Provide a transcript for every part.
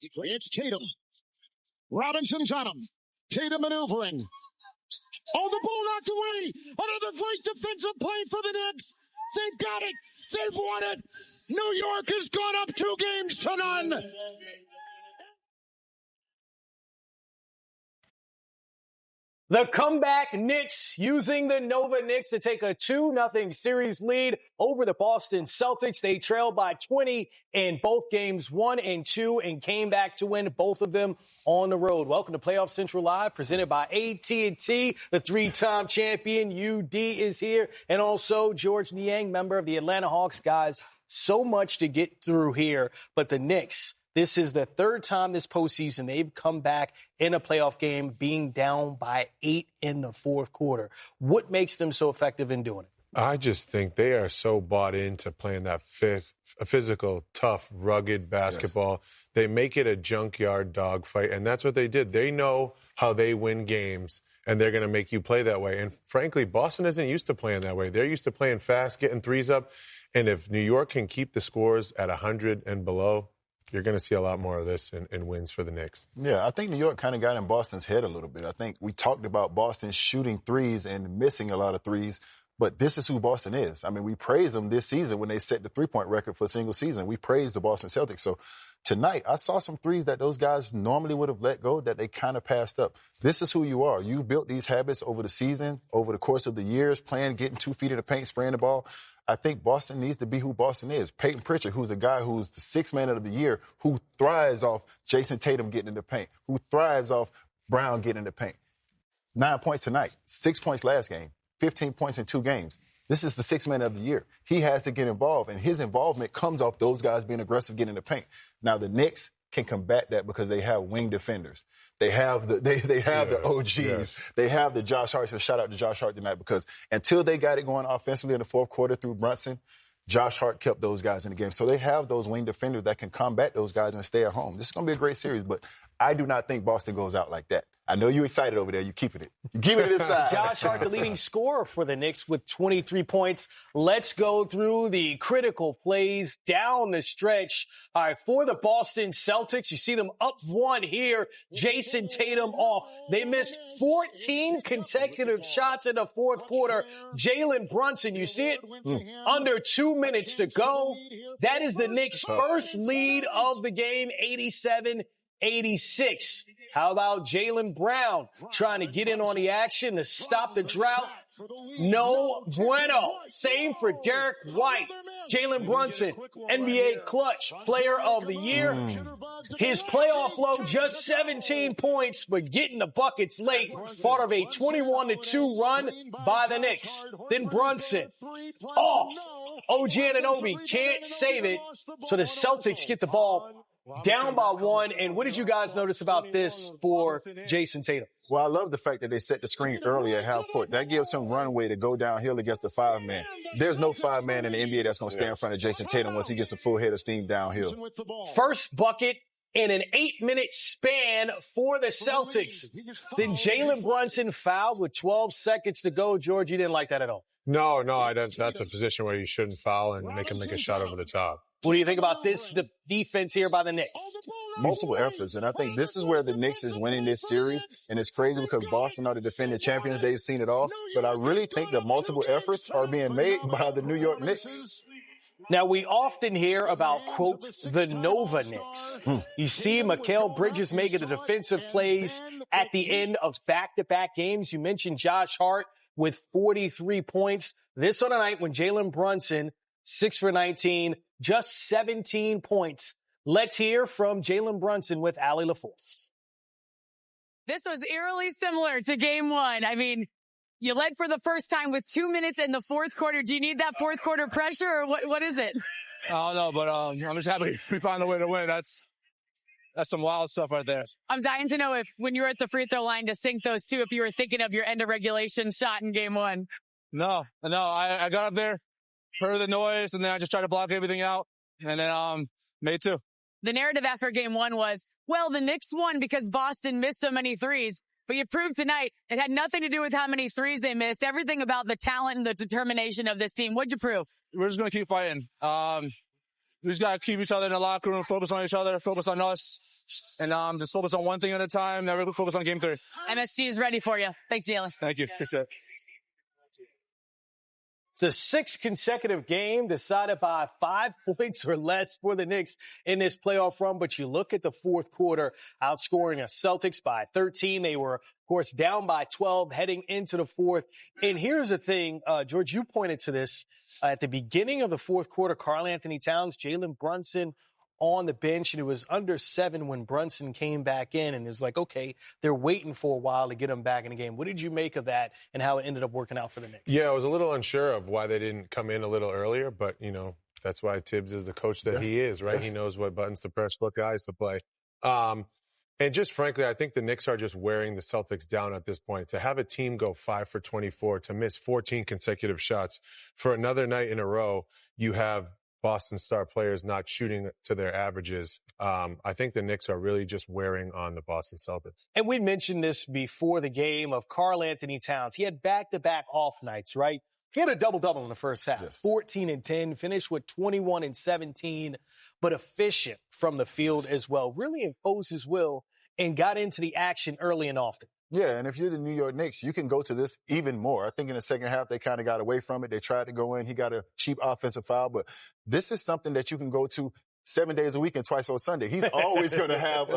It's Tatum. Robinson's on him. Tatum maneuvering. Oh, the ball knocked away. Another great defensive play for the Knicks. They've got it. They've won it. New York has gone up 2-0. The comeback Knicks using the Nova Knicks to take a 2-0 series lead over the Boston Celtics. They trailed by 20 in both games 1 and 2 and came back to win both of them on the road. Welcome to Playoff Central Live, presented by AT&T. The three-time champion UD is here, and also George Niang, member of the Atlanta Hawks. Guys, so much to get through here, but the Knicks, this is the third time this postseason they've come back in a playoff game being down by 8 in the fourth quarter. What makes them so effective in doing it? I just think they are so bought into playing that physical, tough, rugged basketball. Yes. They make it a junkyard dogfight, and that's what they did. They know how they win games, and they're going to make you play that way. And frankly, Boston isn't used to playing that way. They're used to playing fast, getting threes up. And if New York can keep the scores at 100 and below, you're going to see a lot more of this in wins for the Knicks. Yeah, I think New York kind of got in Boston's head a little bit. I think we talked about Boston shooting threes and missing a lot of threes, but this is who Boston is. I mean, we praised them this season when they set the three-point record for a single season. We praised the Boston Celtics. So tonight, I saw some threes that those guys normally would have let go that they kind of passed up. This is who you are. You built these habits over the season, over the course of the years, playing, getting 2 feet in the paint, spraying the ball. I think Boston needs to be who Boston is. Peyton Pritchard, who's a guy who's the sixth man of the year, who thrives off Jason Tatum getting in the paint, who thrives off Brown getting in the paint. 9 points tonight, 6 points last game, 15 points in 2 games. This is the sixth man of the year. He has to get involved, and his involvement comes off those guys being aggressive, getting in the paint. Now, the Knicks can combat that because they have wing defenders. They have the the OGs. Yes. They have the Josh Hart. So shout out to Josh Hart tonight, because until they got it going offensively in the fourth quarter through Brunson, Josh Hart kept those guys in the game. So they have those wing defenders that can combat those guys and stay at home. This is going to be a great series, but I do not think Boston goes out like that. I know you're excited over there. You're keeping it. You're keeping it inside. Josh Hart, the leading scorer for the Knicks with 23 points. Let's go through the critical plays down the stretch. All right, for the Boston Celtics, you see them up 1 here. Jason Tatum off. They missed 14 consecutive shots in the fourth quarter. Jalen Brunson, you see it? Under 2 minutes to go. That is the Knicks' first lead of the game, 87-86. How about Jalen Brown trying to get in on the action to stop the drought? No bueno. Same for Derek White. Jalen Brunson, NBA Clutch Player of the Year. His playoff low, just 17 points, but getting the buckets late. Part of a 21-2 run by the Knicks. Then Brunson off. OG Anunoby can't save it, so the Celtics get the ball down by 1. And what did you guys notice about this for Jason Tatum? Well, I love the fact that they set the screen early at half court. That gives him runway to go downhill against the 5-man. There's no 5-man in the NBA that's going to stay in front of Jason Tatum once he gets a full head of steam downhill. First bucket in an 8-minute span for the Celtics. Then Jalen Brunson fouled with 12 seconds to go. George, you didn't like that at all? No, I don't. That's a position where you shouldn't foul and make him make a shot over the top. What do you think about this defense here by the Knicks? Multiple efforts, and I think this is where the Knicks is winning this series, and it's crazy because Boston are the defending champions. They've seen it all, but I really think that multiple efforts are being made by the New York Knicks. Now, we often hear about, quote, the Nova Knicks. You see Mikal Bridges making the defensive plays at the end of back-to-back games. You mentioned Josh Hart with 43 points. This on a night when Jalen Brunson, 6 for 19, just 17 points. Let's hear from Jalen Brunson with Allie LaForce. This was eerily similar to game 1. I mean, you led for the first time with 2 minutes in the fourth quarter. Do you need that fourth quarter pressure, or what is it? I don't know, but I'm just happy we found a way to win. That's some wild stuff right there. I'm dying to know if, when you were at the free throw line to sink those 2, if you were thinking of your end of regulation shot in game 1. No. I got up there, heard the noise, and then I just tried to block everything out, and then made 2. The narrative after game 1 was, well, the Knicks won because Boston missed so many threes. But you proved tonight it had nothing to do with how many threes they missed, everything about the talent and the determination of this team. What'd you prove? We're just going to keep fighting. We just got to keep each other in the locker room, focus on each other, focus on us, and just focus on one thing at a time, never focus on game 3. MSG is ready for you. Thanks, Jalen. Thank you. Appreciate it. It's a 6th consecutive game decided by 5 points or less for the Knicks in this playoff run. But you look at the fourth quarter, outscoring the Celtics by 13. They were, of course, down by 12 heading into the fourth. And here's the thing, George, you pointed to this at the beginning of the fourth quarter. Karl Anthony Towns, Jalen Brunson on the bench, and it was under 7 when Brunson came back in, and it was like, okay, they're waiting for a while to get him back in the game. What did you make of that and how it ended up working out for the Knicks? Yeah, I was a little unsure of why they didn't come in a little earlier, but, you know, that's why Tibbs is the coach that he is, right? Yes. He knows what buttons to press, what guys to play. And just frankly, I think the Knicks are just wearing the Celtics down at this point. To have a team go 5 for 24, to miss 14 consecutive shots for another night in a row, you have Boston star players not shooting to their averages. I think the Knicks are really just wearing on the Boston Celtics. And we mentioned this before the game of Karl Anthony Towns. He had back-to-back off nights, right? He had a double-double in the first half, 14 and 10, finished with 21 and 17, but efficient from the field as well. Really imposed his will and got into the action early and often. Yeah, and if you're the New York Knicks, you can go to this even more. I think in the second half, they kind of got away from it. They tried to go in. He got a cheap offensive foul, but this is something that you can go to 7 days a week and twice on Sunday. He's always going to have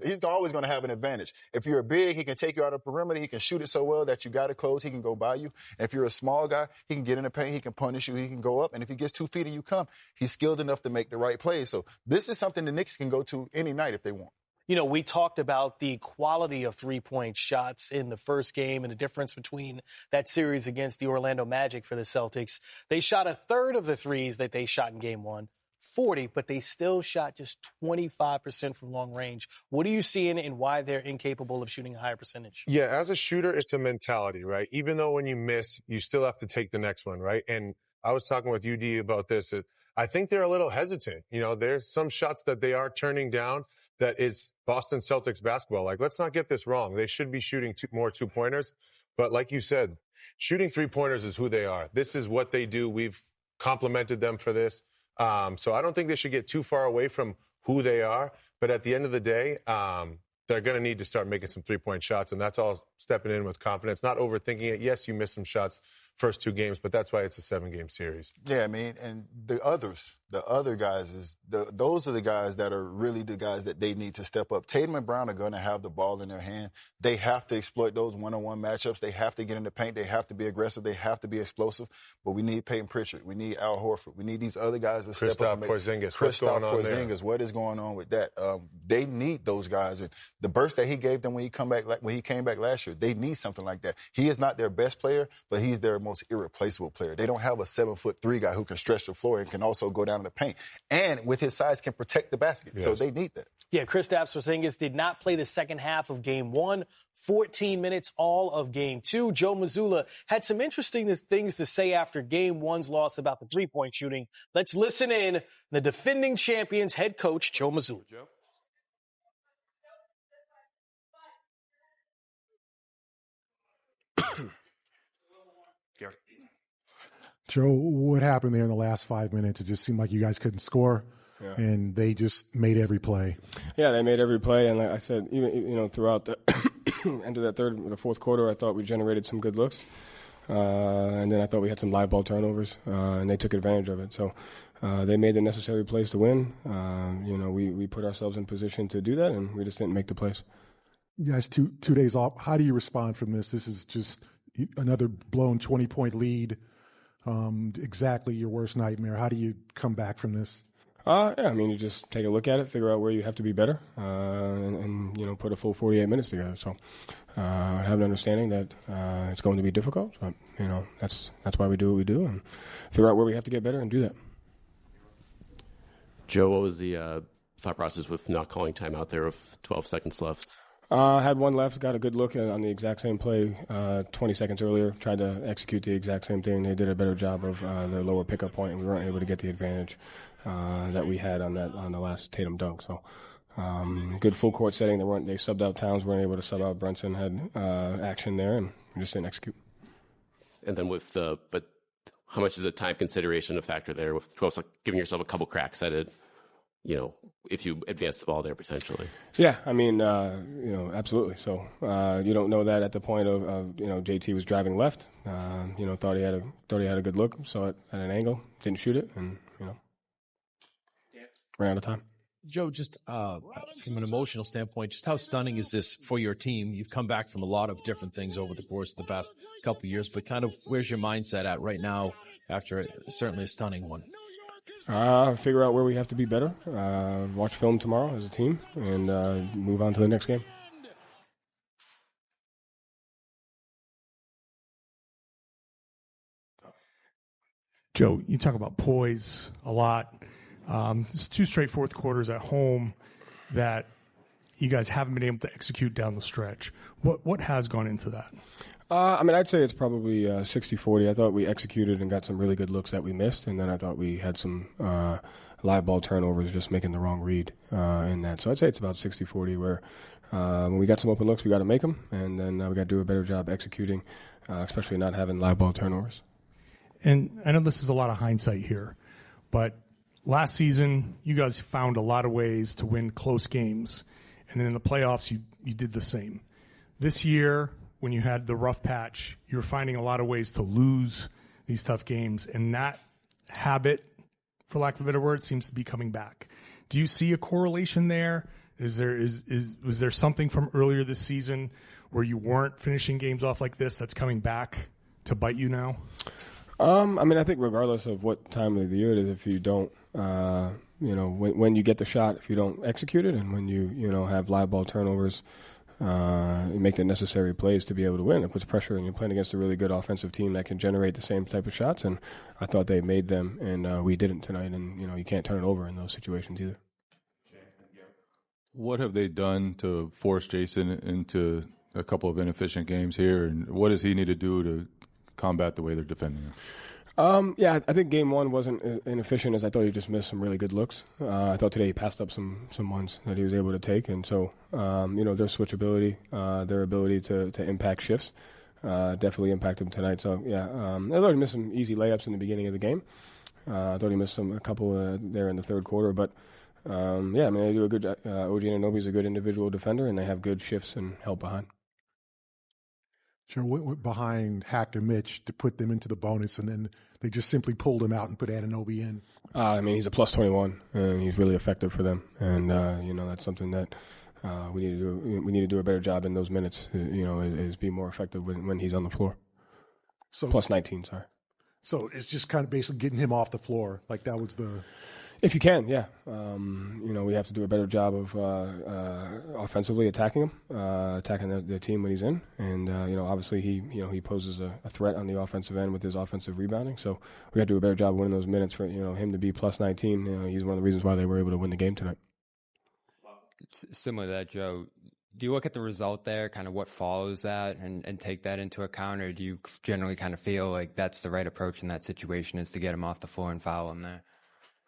he's always going to have an advantage. If you're big, he can take you out of the perimeter. He can shoot it so well that you got to close. He can go by you. And if you're a small guy, he can get in the paint. He can punish you. He can go up. And if he gets 2 feet and you come, he's skilled enough to make the right plays. So this is something the Knicks can go to any night if they want. You know, we talked about the quality of three-point shots in the first game and the difference between that series against the Orlando Magic for the Celtics. They shot a third of the threes that they shot in game 1, 40, but they still shot just 25% from long range. What are you seeing and why they're incapable of shooting a higher percentage? Yeah, as a shooter, it's a mentality, right? Even though when you miss, you still have to take the next one, right? And I was talking with UD about this. I think they're a little hesitant. You know, there's some shots that they are turning down that is Boston Celtics basketball. Like, let's not get this wrong. They should be shooting more 2-pointers. But like you said, shooting 3-pointers is who they are. This is what they do. We've complimented them for this. So I don't think they should get too far away from who they are. But at the end of the day, they're going to need to start making some 3-point shots. And that's all stepping in with confidence, not overthinking it. Yes, you missed some shots first 2 games, but that's why it's a 7-game series. Yeah, I mean, and the other guys, those are the guys that are really the guys that they need to step up. Tatum and Brown are going to have the ball in their hand. They have to exploit those one-on-one matchups. They have to get in the paint. They have to be aggressive. They have to be explosive. But we need Peyton Pritchard. We need Al Horford. We need these other guys to step up. Kristaps Porzingis. What is going on with that? They need those guys. And the burst that he gave them when he came back last year, they need something like that. He is not their best player, but he's their most irreplaceable player. They don't have a 7'3" guy who can stretch the floor and can also go down in the paint. And with his size can protect the basket. Yes. So they need that. Yeah, Kristaps Porzingis did not play the second half of game 1, 14 minutes all of game 2. Joe Mazzulla had some interesting things to say after game 1's loss about the 3-point shooting. Let's listen in. The defending champions head coach, Joe Mazzulla. Joe, what happened there in the last 5 minutes? It just seemed like you guys couldn't score, and they just made every play. Yeah, they made every play, and like I said, even throughout the end of the fourth quarter, I thought we generated some good looks, and then I thought we had some live ball turnovers, and they took advantage of it. So they made the necessary plays to win. We put ourselves in position to do that, and we just didn't make the plays. You guys, two days off. How do you respond from this? This is just another blown 20-point lead. Exactly your worst nightmare. How do you come back from this? You just take a look at it, figure out where you have to be better, and put a full 48 minutes together. So I have an understanding that it's going to be difficult, but that's why we do what we do, and figure out where we have to get better and do that. Joe, what was the thought process with not calling timeout there with 12 seconds left? Had one left, got a good look on the exact same play 20 seconds earlier, tried to execute the exact same thing. They did a better job of their lower pickup point, and we weren't able to get the advantage that we had on the last Tatum dunk. So good full court setting. They subbed out Towns, weren't able to sub out Brunson, had action there, and we just didn't execute. And then with how much is the time consideration a factor there with 12, like giving yourself a couple cracks at it, if you advance the ball there potentially? Yeah, I mean, absolutely. So you don't know that at the point of JT was driving left. Thought he had a good look, saw it at an angle, didn't shoot it, and ran out of time. Joe, just from an emotional standpoint, just how stunning is this for your team? You've come back from a lot of different things over the course of the past couple of years, but kind of where's your mindset at right now after certainly a stunning one? Figure out where we have to be better, watch film tomorrow as a team, and move on to the next game. Joe, you talk about poise a lot. It's 2 straight fourth quarters at home that you guys haven't been able to execute down the stretch. What has gone into that? I'd say it's probably 60-40. I thought we executed and got some really good looks that we missed, and then I thought we had some live ball turnovers, just making the wrong read in that. So I'd say it's about 60-40, where when we got some open looks, we got to make them, and then we got to do a better job executing, especially not having live ball turnovers. And I know this is a lot of hindsight here, but last season, you guys found a lot of ways to win close games, and then in the playoffs, you did the same. This year, when you had the rough patch, you were finding a lot of ways to lose these tough games, and that habit, for lack of a better word, seems to be coming back. Do you see a correlation there? Was there something from earlier this season where you weren't finishing games off like this that's coming back to bite you now? I think regardless of what time of the year it is, if you don't, when you get the shot, if you don't execute it, and when you have live ball turnovers, you make the necessary plays to be able to win. It puts pressure, and you're playing against a really good offensive team that can generate the same type of shots. And I thought they made them, and we didn't tonight. And you can't turn it over in those situations either. What have they done to force Jason into a couple of inefficient games here, and what does he need to do to combat the way they're defending him? I think game one wasn't inefficient as I thought he just missed some really good looks. I thought today he passed up some ones that he was able to take. And so, their switchability, their ability to impact shifts, definitely impacted him tonight. So, I thought he missed some easy layups in the beginning of the game. I thought he missed a couple there in the third quarter. But, they do a good OG Anunoby's a good individual defender, and they have good shifts and help behind. Sure, went behind Hack and Mitch to put them into the bonus, and then they just simply pulled him out and put Anunoby in. He's a plus 21, and he's really effective for them. And that's something that we need to do. We need to do a better job in those minutes. Is be more effective when he's on the floor. So plus 19, sorry. So it's just kind of basically getting him off the floor. Like that was the. If you can, yeah. We have to do a better job of offensively attacking him, attacking the team when he's in. And, obviously he poses a threat on the offensive end with his offensive rebounding. So we got to do a better job winning those minutes for, him to be plus 19. He's one of the reasons why they were able to win the game tonight. Similar to that, Joe, do you look at the result there, kind of what follows that, and take that into account? Or do you generally kind of feel like that's the right approach in that situation is to get him off the floor and foul him there?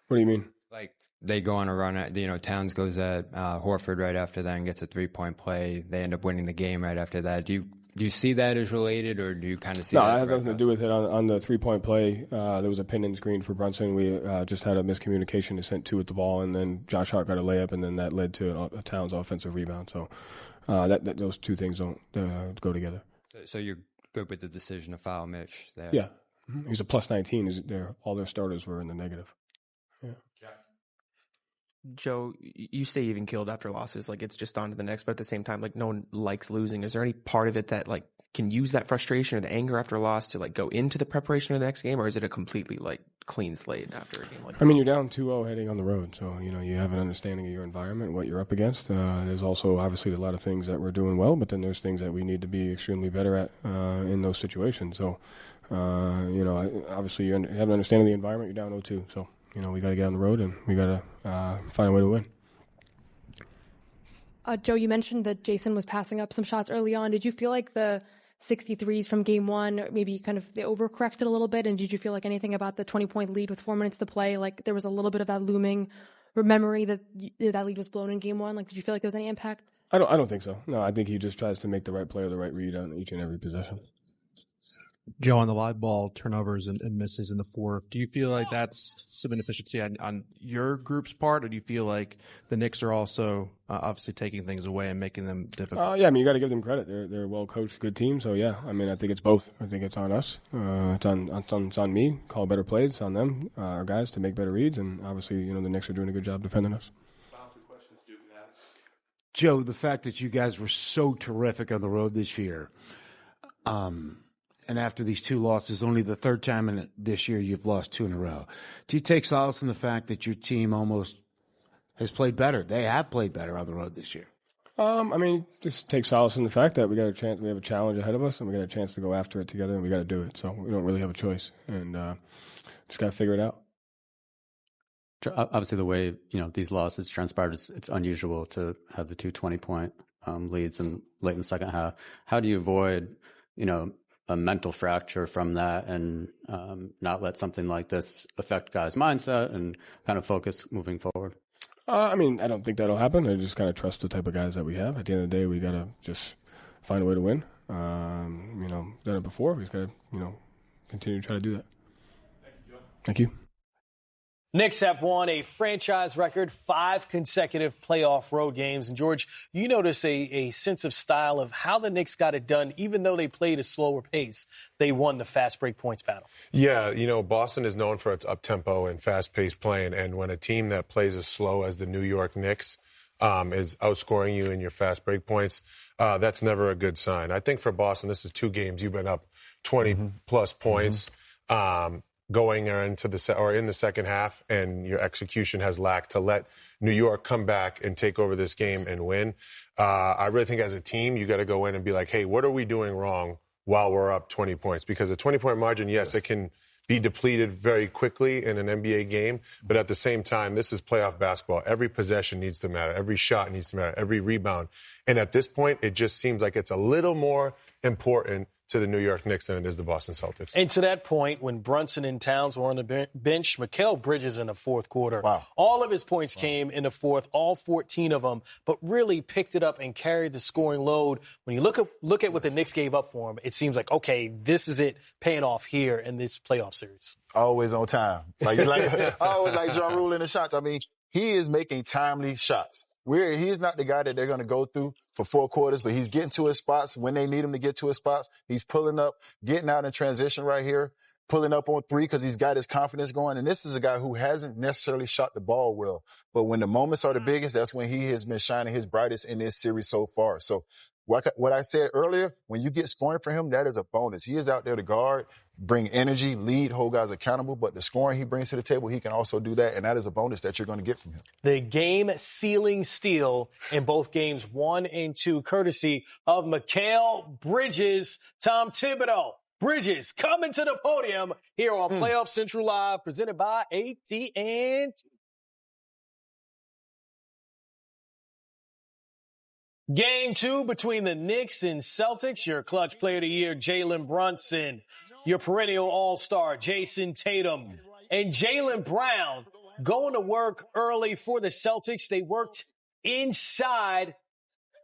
What do you mean? Like they go on a run at, Towns goes at Horford right after that and gets a 3-point play. They end up winning the game right after that. Do you see that as related, or do you kind of see? No, that has nothing to do with it. On the 3-point play, there was a pin and screen for Brunson. We just had a miscommunication to send 2 at the ball, and then Josh Hart got a layup, and then that led to a Towns offensive rebound. So those two things don't go together. So you're good with the decision to foul Mitch there? Yeah, he's a plus 19. All their starters were in the negative. Yeah. Joe, you stay even killed after losses. Like, it's just on to the next, but at the same time, like, no one likes losing. Is there any part of it that, like, can use that frustration or the anger after a loss to, like, go into the preparation of the next game, or is it a completely, like, clean slate after a game like this? You're down 2-0 heading on the road, so, you have an understanding of your environment, what you're up against. There's also, obviously, a lot of things that we're doing well, but then there's things that we need to be extremely better at in those situations. So, obviously, you have an understanding of the environment. You're down 0-2, so. We got to get on the road, and we got to find a way to win. Joe, you mentioned that Jason was passing up some shots early on. Did you feel like the 63s from game one, maybe kind of they overcorrected a little bit? And did you feel like anything about the 20-point lead with 4 minutes to play, like there was a little bit of that looming memory that lead was blown in game one? Like, did you feel like there was any impact? I don't think so. No, I think he just tries to make the right play or the right read on each and every possession. Joe, on the live ball turnovers and misses in the fourth, do you feel like that's some inefficiency on your group's part, or do you feel like the Knicks are also obviously taking things away and making them difficult? Yeah, I mean, you got to give them credit. They're a well-coached, good team. So, yeah, I mean, I think it's both. I think it's on us. It's on me. Call better plays. It's on them, our guys, to make better reads. And, obviously, the Knicks are doing a good job defending us. Joe, the fact that you guys were so terrific on the road this year, and after these 2 losses, only the third time this year you've lost 2 in a row. Do you take solace in the fact that your team almost has played better? They have played better on the road this year. I mean, just take solace in the fact that we have a challenge ahead of us, and we got a chance to go after it together, and we got to do it. So we don't really have a choice, and just got to figure it out. Obviously, the way these losses transpired, it's unusual to have the 2 20-point leads late in the second half. How do you avoid a mental fracture from that and not let something like this affect guys' mindset and kind of focus moving forward? I mean, I don't think that'll happen. I just kind of trust the type of guys that we have. At the end of the day, we got to just find a way to win. Done it before. We just got to, continue to try to do that. Thank you. Knicks have won a franchise record 5 consecutive playoff road games. And, George, you notice a sense of style of how the Knicks got it done. Even though they played a slower pace, they won the fast break points battle. Yeah, Boston is known for its up-tempo and fast-paced playing. And when a team that plays as slow as the New York Knicks is outscoring you in your fast break points, that's never a good sign. I think for Boston, this is 2 games. You've been up 20-plus points. Going into in the second half, and your execution has lacked to let New York come back and take over this game and win. I really think as a team, you got to go in and be like, hey, what are we doing wrong while we're up 20 points? Because a 20-point margin, yes, it can be depleted very quickly in an NBA game, but at the same time, this is playoff basketball. Every possession needs to matter. Every shot needs to matter. Every rebound. And at this point, it just seems like it's a little more important to the New York Knicks than it is the Boston Celtics. And to that point, when Brunson and Towns were on the bench, Mikal Bridges in the fourth quarter. Wow. All of his points came in the fourth, all 14 of them, but really picked it up and carried the scoring load. When you look at what the Knicks gave up for him, it seems like, okay, this is it paying off here in this playoff series. Always on time. Like always like Ja Rule in the shots. I mean, he is making timely shots. He's not the guy that they're going to go through for 4 quarters, but he's getting to his spots when they need him to get to his spots. He's pulling up, getting out in transition right here, pulling up on 3 because he's got his confidence going. And this is a guy who hasn't necessarily shot the ball well. But when the moments are the biggest, that's when he has been shining his brightest in this series so far. So what I said earlier, when you get scoring for him, that is a bonus. He is out there to guard, bring energy, lead, hold guys accountable. But the scoring he brings to the table, he can also do that, and that is a bonus that you're going to get from him. The game-sealing steal in both games 1 and 2, courtesy of Mikal Bridges. Tom Thibodeau. Bridges coming to the podium here on Playoff Central Live, presented by AT&T. Game 2 between the Knicks and Celtics. Your clutch player of the year, Jalen Brunson. Your perennial all-star, Jason Tatum. And Jalen Brown going to work early for the Celtics. They worked inside,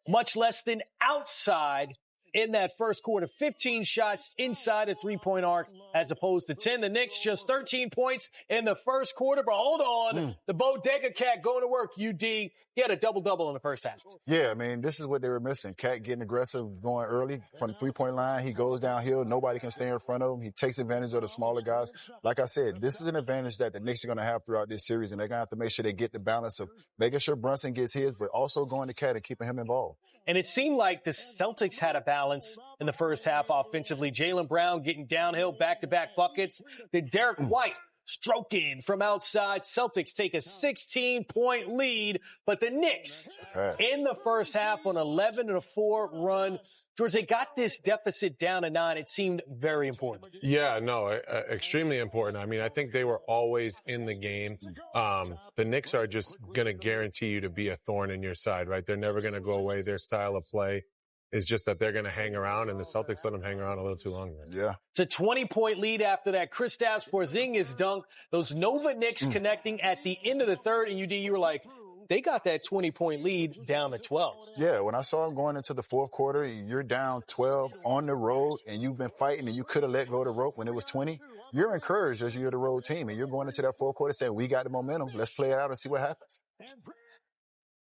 much less than outside in that first quarter. 15 shots inside a three-point arc as opposed to 10. The Knicks just 13 points in the first quarter. But hold on, the Bodega Cat going to work, UD. He had a double-double in the first half. Yeah, I mean, this is what they were missing. Cat getting aggressive, going early from the three-point line. He goes downhill. Nobody can stay in front of him. He takes advantage of the smaller guys. Like I said, this is an advantage that the Knicks are going to have throughout this series, and they're going to have to make sure they get the balance of making sure Brunson gets his, but also going to Cat and keeping him involved. And it seemed like the Celtics had a balance in the first half offensively. Jalen Brown getting downhill, back-to-back buckets. Then Derek White stroking from outside. Celtics take a 16-point lead, but the Knicks in the first half on 11-4 run. George, they got this deficit down to 9. It seemed very important. Yeah, no, extremely important. I mean, I think they were always in the game. The Knicks are just going to guarantee you to be a thorn in your side, right? They're never going to go away. Their style of play is just that they're going to hang around, and the Celtics let them hang around a little too long. Yeah. It's a 20-point lead after that Kristaps Porzingis dunk. Those Nova Knicks connecting at the end of the third, and UD, you were like, they got that 20-point lead down to 12. Yeah, when I saw them going into the fourth quarter, you're down 12 on the road, and you've been fighting, and you could have let go of the rope when it was 20. You're encouraged as you're the road team, and you're going into that fourth quarter saying, we got the momentum. Let's play it out and see what happens.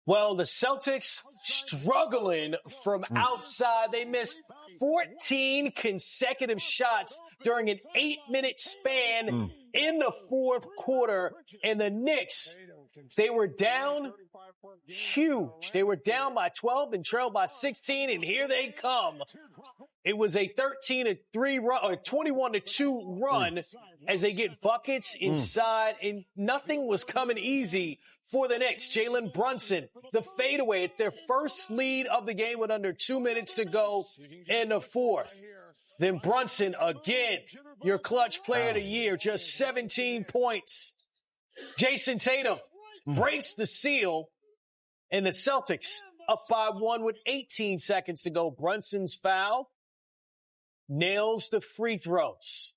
Well, the Celtics struggling from outside. They missed 14 consecutive shots during an 8-minute span in the fourth quarter. And the Knicks, they were down huge. They were down by 12 and trailed by 16, and here they come. It was a 13-3 run, or 21-2 run as they get buckets inside, and nothing was coming easy for the Knicks. Jalen Brunson, the fadeaway. It's their first lead of the game with under 2 minutes to go in the fourth. Then Brunson again, your clutch player of the year, just 17 points. Jason Tatum breaks the seal, and the Celtics up by 1 with 18 seconds to go. Brunson's foul nails the free throws.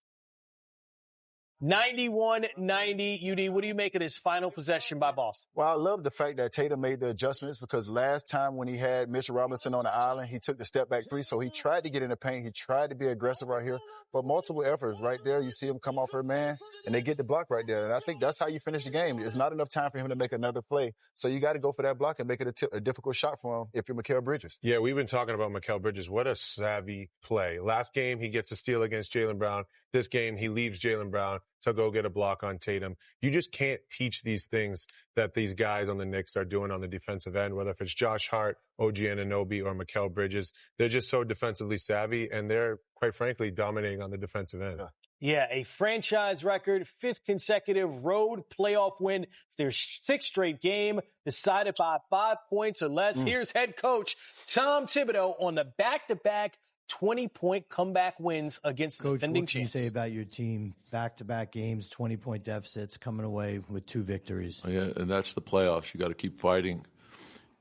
91-90, UD. What do you make of this final possession by Boston? Well, I love the fact that Tatum made the adjustments, because last time when he had Mitchell Robinson on the island, he took the step-back three, so he tried to get in the paint. He tried to be aggressive right here, but multiple efforts right there. You see him come off her man, and they get the block right there. And I think that's how you finish the game. It's not enough time for him to make another play, so you got to go for that block and make it a difficult shot for him if you're Mikal Bridges. Yeah, we've been talking about Mikal Bridges. What a savvy play. Last game, he gets a steal against Jalen Brown. This game, he leaves Jalen Brown to go get a block on Tatum. You just can't teach these things that these guys on the Knicks are doing on the defensive end, whether if it's Josh Hart, OG Anunoby, or Mikal Bridges. They're just so defensively savvy, and they're, quite frankly, dominating on the defensive end. Yeah, a franchise record, 5th consecutive road playoff win. Their 6th straight game decided by 5 points or less. Here's head coach Tom Thibodeau on the back-to-back 20-point comeback wins against the defending champs. What can you say about your team? Back-to-back games, 20-point deficits, coming away with 2 victories. Yeah, and that's the playoffs. You got to keep fighting.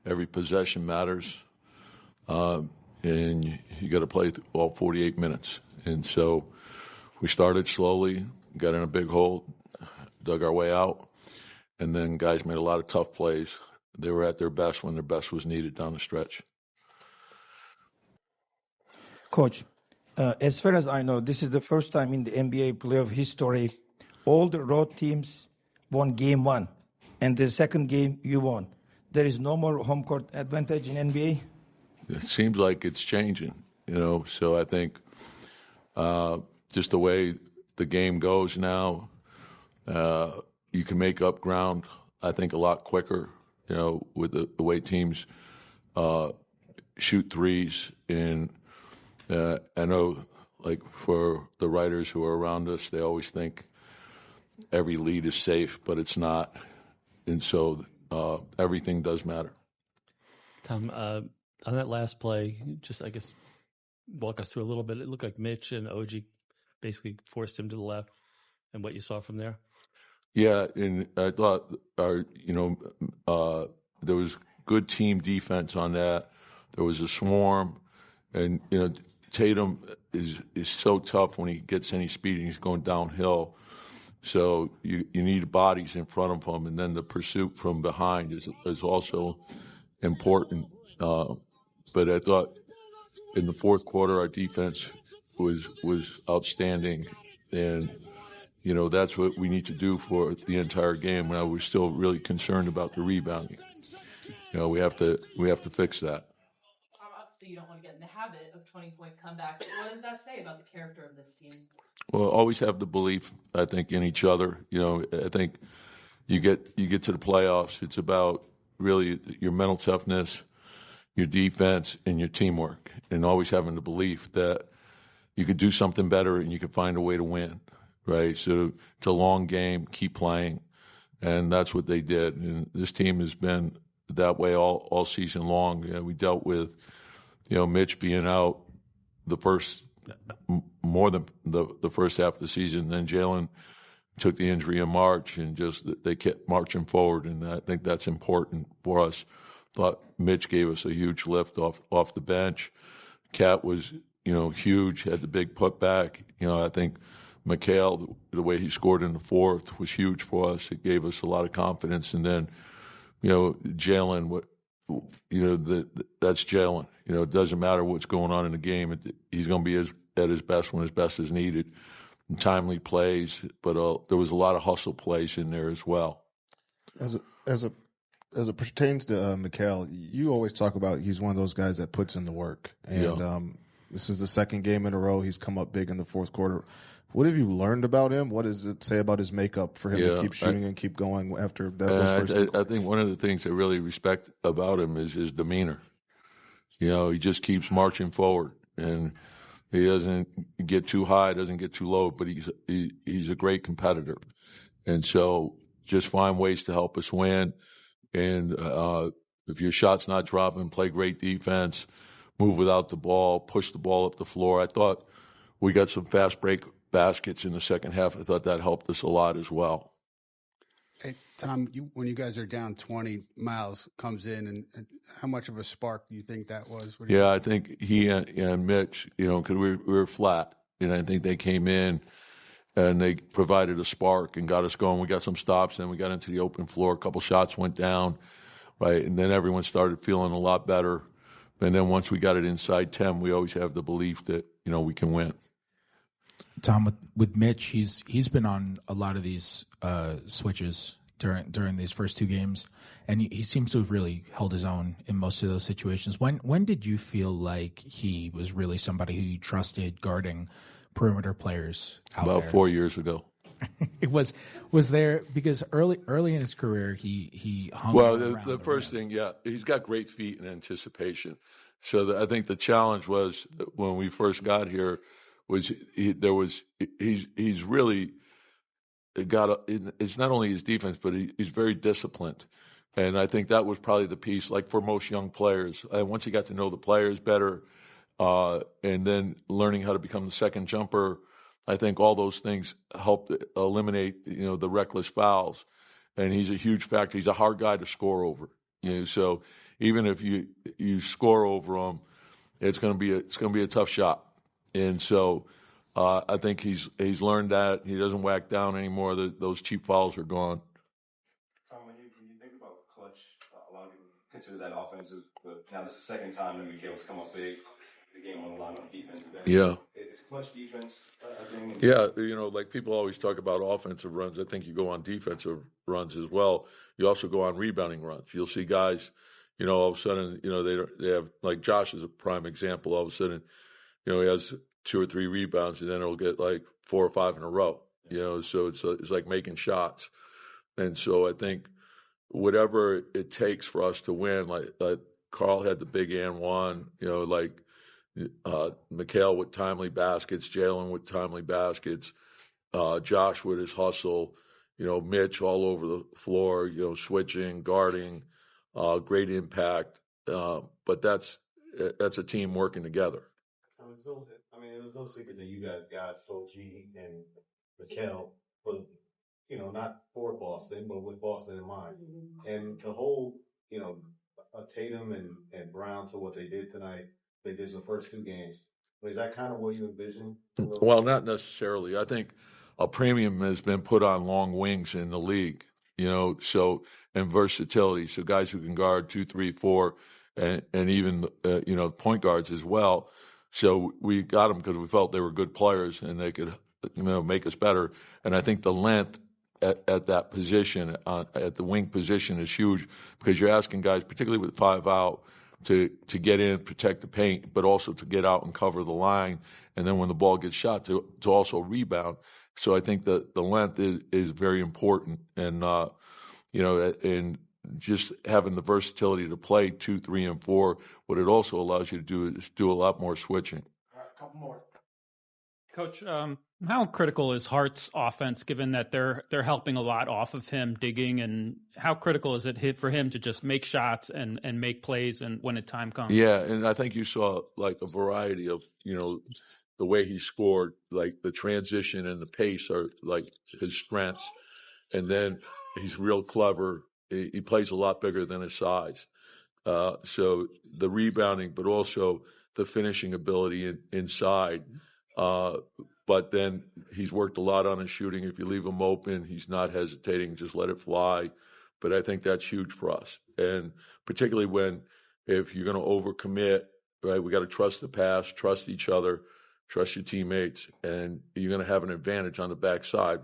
Every possession matters, and you got to play all 48 minutes. And so we started slowly, got in a big hole, dug our way out, and then guys made a lot of tough plays. They were at their best when their best was needed down the stretch. Coach, as far as I know, this is the first time in the NBA playoff history all the road teams won game 1, and the second game you won. There is no more home court advantage in NBA? It seems like it's changing, so I think just the way the game goes now, you can make up ground, I think, a lot quicker, with the way teams shoot threes. And I know, like, for the writers who are around us, they always think every lead is safe, but it's not. And so everything does matter. Tom, on that last play, just, I guess, walk us through a little bit. It looked like Mitch and OG basically forced him to the left, and what you saw from there. Yeah, and I thought there was good team defense on that. There was a swarm, and Tatum is so tough when he gets any speed and he's going downhill. So you need bodies in front of him, and then the pursuit from behind is also important. But I thought in the fourth quarter our defense was outstanding, and that's what we need to do for the entire game. And I was still really concerned about the rebounding. We have to fix that. Obviously, you don't want to get in the habit of 20-point comebacks. What does that say about the character of this team? Well, always have the belief, I think, in each other. I think you get to the playoffs, it's about really your mental toughness, your defense, and your teamwork, and always having the belief that you could do something better and you could find a way to win, right? So it's a long game, keep playing, and that's what they did. And this team has been that way all season long. We dealt with, Mitch being out more than the first half of the season. Then Jalen took the injury in March, and just they kept marching forward, and I think that's important for us. Thought Mitch gave us a huge lift off the bench. Cat was, huge, had the big putback. I think Mikal, the way he scored in the fourth was huge for us. It gave us a lot of confidence. And then Jalen, that's Jalen. It doesn't matter what's going on in the game. He's going to be at his best when his best is needed. And timely plays, but there was a lot of hustle plays in there as well. As it pertains to Mikal, you always talk about he's one of those guys that puts in the work. And this is the second game in a row he's come up big in the fourth quarter. What have you learned about him? What does it say about his makeup for him to keep shooting and keep going after those first two? I think one of the things I really respect about him is his demeanor. He just keeps marching forward, and he doesn't get too high, doesn't get too low, but he's a great competitor. And so just find ways to help us win. And if your shot's not dropping, play great defense, move without the ball, push the ball up the floor. I thought we got some fast break baskets in the second half. I thought that helped us a lot as well. Hey, Tom, when you guys are down 20, Miles comes in, and how much of a spark do you think that was? I think he and Mitch, because we were flat, and I think they came in and they provided a spark and got us going. We got some stops, and we got into the open floor. A couple shots went down, right, and then everyone started feeling a lot better. And then once we got it inside 10, we always have the belief that, we can win. Tom, with Mitch, he's been on a lot of these switches during these first two games, and he seems to have really held his own in most of those situations. When did you feel like he was really somebody who you trusted guarding perimeter players out About there? 4 years ago. It was there because early in his career he hung around the first thing, he's got great feet and anticipation. So I think the challenge was when we first got here was he's really got it's not only his defense, but he's very disciplined. And I think that was probably the piece, like for most young players. Once he got to know the players better, and then learning how to become the second jumper, I think all those things helped eliminate, the reckless fouls. And he's a huge factor. He's a hard guy to score over. So even if you score over him, it's going to be a tough shot. And so I think he's learned that. He doesn't whack down anymore. Those cheap fouls are gone. Tom, when you think about clutch, a lot of people consider that offensive, but now this is the second time that Mikal's come up big. The game on the line on defense. Yeah. Is clutch defense a thing? Yeah, like people always talk about offensive runs. I think you go on defensive runs as well. You also go on rebounding runs. You'll see guys, all of a sudden, they have, like Josh is a prime example. All of a sudden, he has 2 or 3 rebounds, and then he'll get like 4 or 5 in a row. So it's like making shots. And so I think whatever it takes for us to win, like Carl had the big and one, like Mikal with timely baskets, Jalen with timely baskets, Josh with his hustle, Mitch all over the floor, switching, guarding, great impact. But that's a team working together. It was no secret that you guys got OG and Mikal for, not for Boston, but with Boston in mind. And to hold, Tatum and Brown to what they did tonight, they did the first 2 games. Is that kind of what you envision? Well, not necessarily. I think a premium has been put on long wings in the league, and versatility. So guys who can guard 2, 3, 4, and even, point guards as well. So we got them because we felt they were good players and they could, make us better. And I think the length at that position, at the wing position, is huge because you're asking guys, particularly with 5 out, to get in, protect the paint, but also to get out and cover the line. And then when the ball gets shot, to also rebound. So I think the length is very important. And, and just having the versatility to play 2, 3, and 4, what it also allows you to do is do a lot more switching. All right, a couple more. Coach, how critical is Hart's offense, given that they're helping a lot off of him digging, and how critical is it for him to just make shots and make plays and when the time comes? Yeah, and I think you saw like a variety of, the way he scored, like the transition and the pace are like his strengths. And then he's real clever. He plays a lot bigger than his size. So the rebounding, but also the finishing ability inside. But then he's worked a lot on his shooting. If you leave him open, he's not hesitating. Just let it fly. but I think that's huge for us. And particularly if you're going to overcommit, right, we got to trust the pass, trust each other, trust your teammates, and you're going to have an advantage on the backside.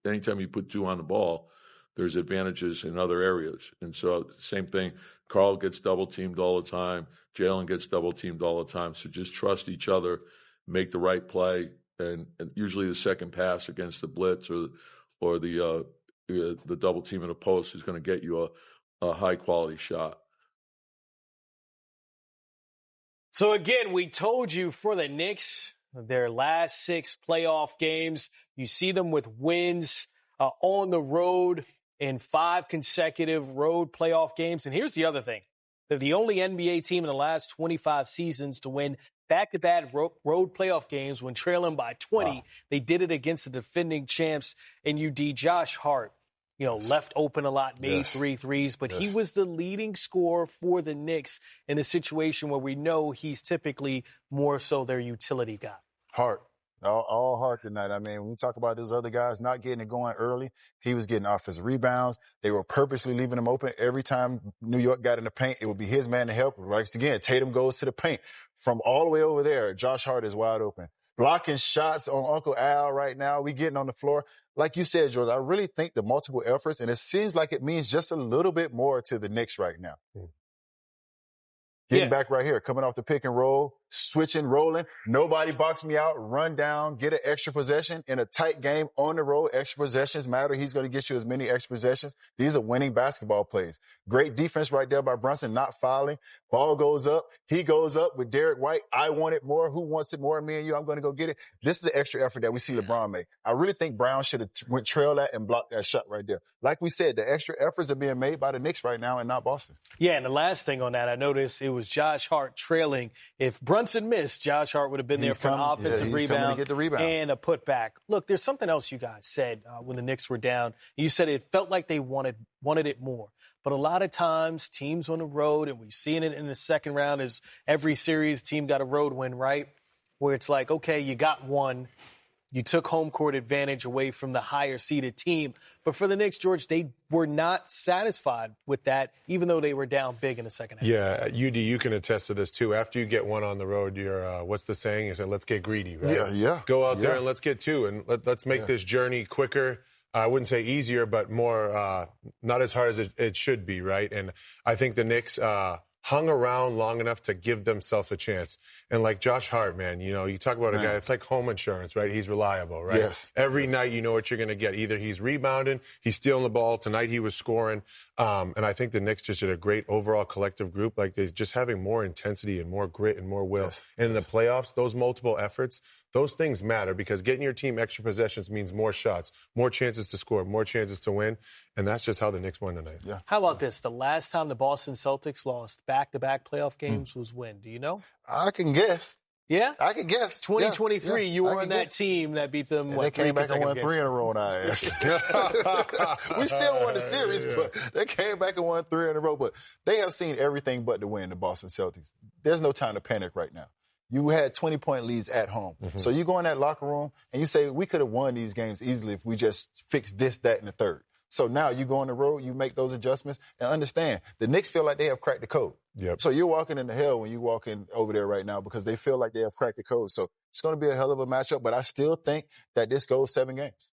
Anytime you put 2 on the ball, there's advantages in other areas. And so same thing, Carl gets double-teamed all the time. Jalen gets double-teamed all the time. So just trust each other, make the right play, and usually the second pass against the blitz or the double team in a post is going to get you a high-quality shot. So again, we told you for the Knicks, their last 6 playoff games, you see them with wins on the road in 5 consecutive road playoff games. And here's the other thing. They're the only NBA team in the last 25 seasons to win back-to-back road playoff games when trailing by 20. Wow. They did it against the defending champs in UD. Josh Hart, left open a lot, made 3 threes, but he was the leading scorer for the Knicks in a situation where we know he's typically more so their utility guy. Hart. All Hart tonight. I mean, when we talk about those other guys not getting it going early, he was getting offensive rebounds. They were purposely leaving him open. Every time New York got in the paint, it would be his man to help. Once again, Tatum goes to the paint. From all the way over there, Josh Hart is wide open. Blocking shots on Uncle Al right now. We getting on the floor. Like you said, George, I really think the multiple efforts, and it seems like it means just a little bit more to the Knicks right now. Getting back right here, coming off the pick and roll, switching, rolling. Nobody box me out, run down, get an extra possession in a tight game on the road. Extra possessions matter. He's going to get you as many extra possessions. These are winning basketball plays. Great defense right there by Brunson, not fouling. Ball goes up. He goes up with Derek White. I want it more. Who wants it more? Me and you. I'm going to go get it. This is the extra effort that we see LeBron make. I really think Brown should have went trail that and blocked that shot right there. Like we said, the extra efforts are being made by the Knicks right now and not Boston. Yeah, and the last thing on that, I noticed it was Josh Hart trailing. If Brunson missed, Josh Hart would have been there for an offensive rebound, and a putback. Look, there's something else you guys said when the Knicks were down. You said it felt like they wanted it more. But a lot of times, teams on the road, and we've seen it in the second round, is every series team got a road win, right? Where it's like, okay, you got one. You took home court advantage away from the higher-seeded team. But for the Knicks, George, they were not satisfied with that, even though they were down big in the second half. Yeah, UD, you can attest to this, too. After you get one on the road, you're, what's the saying? You say, let's get greedy, right? Yeah. Go out there and let's get 2, and let's make this journey quicker. I wouldn't say easier, but more not as hard as it should be, right? And I think the Knicks hung around long enough to give themselves a chance. And like Josh Hart, man, you talk about a guy, it's like home insurance, right? He's reliable, right? Yes. Every night you know what you're going to get. Either he's rebounding, he's stealing the ball. Tonight he was scoring. And I think the Knicks just did a great overall collective group. Like they're just having more intensity and more grit and more will. Yes. And in the playoffs, those multiple efforts, those things matter because getting your team extra possessions means more shots, more chances to score, more chances to win. And that's just how the Knicks won tonight. Yeah. How about this? The last time the Boston Celtics lost back-to-back playoff games was when? Do you know? I can guess. Yeah? I can guess. 2023, you were on that team that beat them. And they came back and won 3 in a row on our ass. We still won the series, but they came back and won 3 in a row. But they have seen everything but to win, the Boston Celtics. There's no time to panic right now. You had 20-point leads at home. Mm-hmm. So you go in that locker room and you say, we could have won these games easily if we just fixed this, that, and the third. So now you go on the road, you make those adjustments, and understand the Knicks feel like they have cracked the code. Yep. So you're walking into hell when you walk in over there right now because they feel like they have cracked the code. So it's going to be a hell of a matchup, but I still think that this goes 7 games.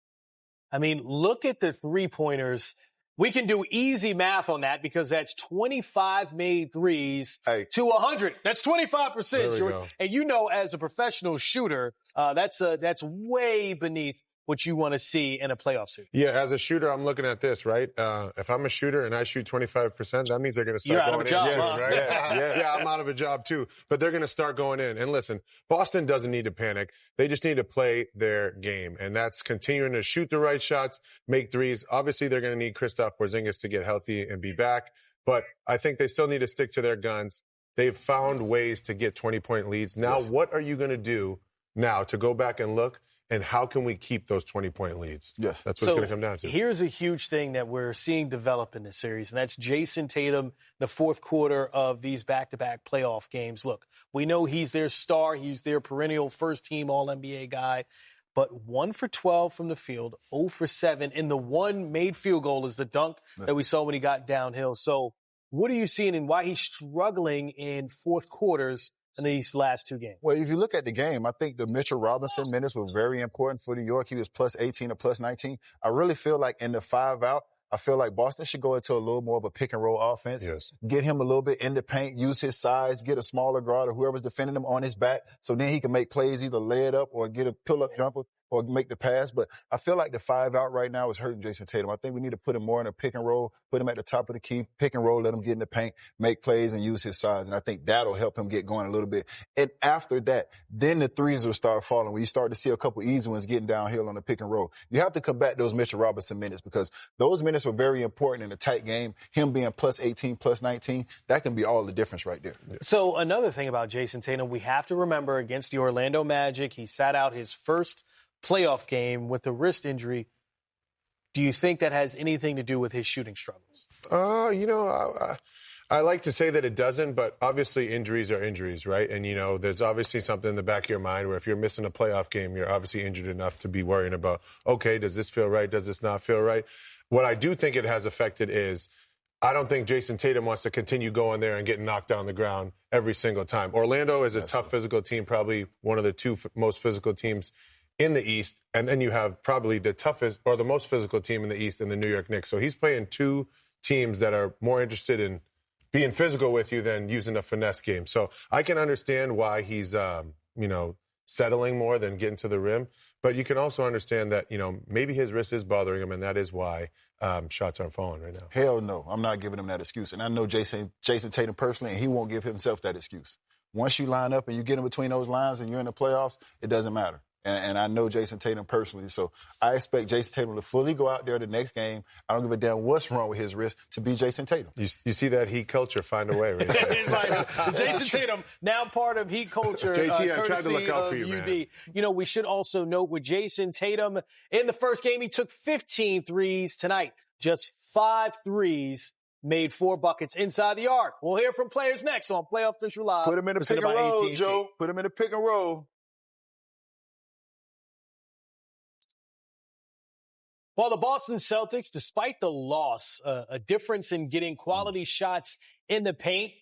I mean, look at the three-pointers. We can do easy math on that because that's 25 made threes to 100. That's 25%, George. And as a professional shooter, that's way beneath what you want to see in a playoff series. Yeah, as a shooter, I'm looking at this, right? If I'm a shooter and I shoot 25%, that means they're going to start going in. You're out of a job, yes, right? Yes. Yeah, I'm out of a job too. But they're going to start going in. And listen, Boston doesn't need to panic. They just need to play their game. And that's continuing to shoot the right shots, make threes. Obviously, they're going to need Kristaps Porzingis to get healthy and be back. But I think they still need to stick to their guns. They've found ways to get 20-point leads. Now, what are you going to do now to go back and look? And how can we keep those 20-point leads? Yes. That's what it's going to come down to. Here's a huge thing that we're seeing develop in this series, and that's Jason Tatum, the fourth quarter of these back-to-back playoff games. Look, we know he's their star. He's their perennial first-team All-NBA guy. but 1 for 12 from the field, 0 for 7. And the one made field goal is the dunk that we saw when he got downhill. So what are you seeing and why he's struggling in fourth quarters in these last two games? Well, if you look at the game, I think the Mitchell Robinson minutes were very important for New York. He was plus 18 or plus 19. I really feel like in the 5-out, I feel like Boston should go into a little more of a pick-and-roll offense. Yes. Get him a little bit in the paint, use his size, get a smaller guard or whoever's defending him on his back so then he can make plays, either lay it up or get a pull-up jumper or make the pass. But I feel like the 5-out right now is hurting Jason Tatum. I think we need to put him more in a pick-and-roll, put him at the top of the key, pick-and-roll, let him get in the paint, make plays, and use his size. And I think that'll help him get going a little bit. And after that, then the threes will start falling when you start to see a couple easy ones getting downhill on the pick-and-roll. You have to combat those Mitchell Robinson minutes because those minutes were very important in a tight game. Him being plus 18, plus 19, that can be all the difference right there. So another thing about Jason Tatum, we have to remember against the Orlando Magic, he sat out his first playoff game with a wrist injury. Do you think that has anything to do with his shooting struggles? I like to say that it doesn't, but obviously injuries are injuries, right? And, there's obviously something in the back of your mind where if you're missing a playoff game, you're obviously injured enough to be worrying about, okay, does this feel right? Does this not feel right? What I do think it has affected is I don't think Jason Tatum wants to continue going there and getting knocked down the ground every single time. Orlando is a tough physical team, probably one of the two most physical teams in the East, and then you have probably the toughest or the most physical team in the East in the New York Knicks. So he's playing two teams that are more interested in being physical with you than using a finesse game. So I can understand why he's, settling more than getting to the rim. But you can also understand that, maybe his wrist is bothering him, and that is why shots aren't falling right now. Hell no. I'm not giving him that excuse. And I know Jason Tatum personally, and he won't give himself that excuse. Once you line up and you get in between those lines and you're in the playoffs, it doesn't matter. And I know Jason Tatum personally, so I expect Jason Tatum to fully go out there the next game. I don't give a damn what's wrong with his wrist to be Jason Tatum. You see that Heat culture find a way, right? Jason Tatum, now part of Heat culture. JT, I tried to look out for you, UD. man. We should also note with Jason Tatum, in the first game, he took 15 threes. Tonight, just 5 threes. Made 4 buckets inside the arc. We'll hear from players next on Playoff Official Live. Put him in the pick and roll, Joe. Put him in the pick and roll. Well, the Boston Celtics, despite the loss, a difference in getting quality shots in the paint,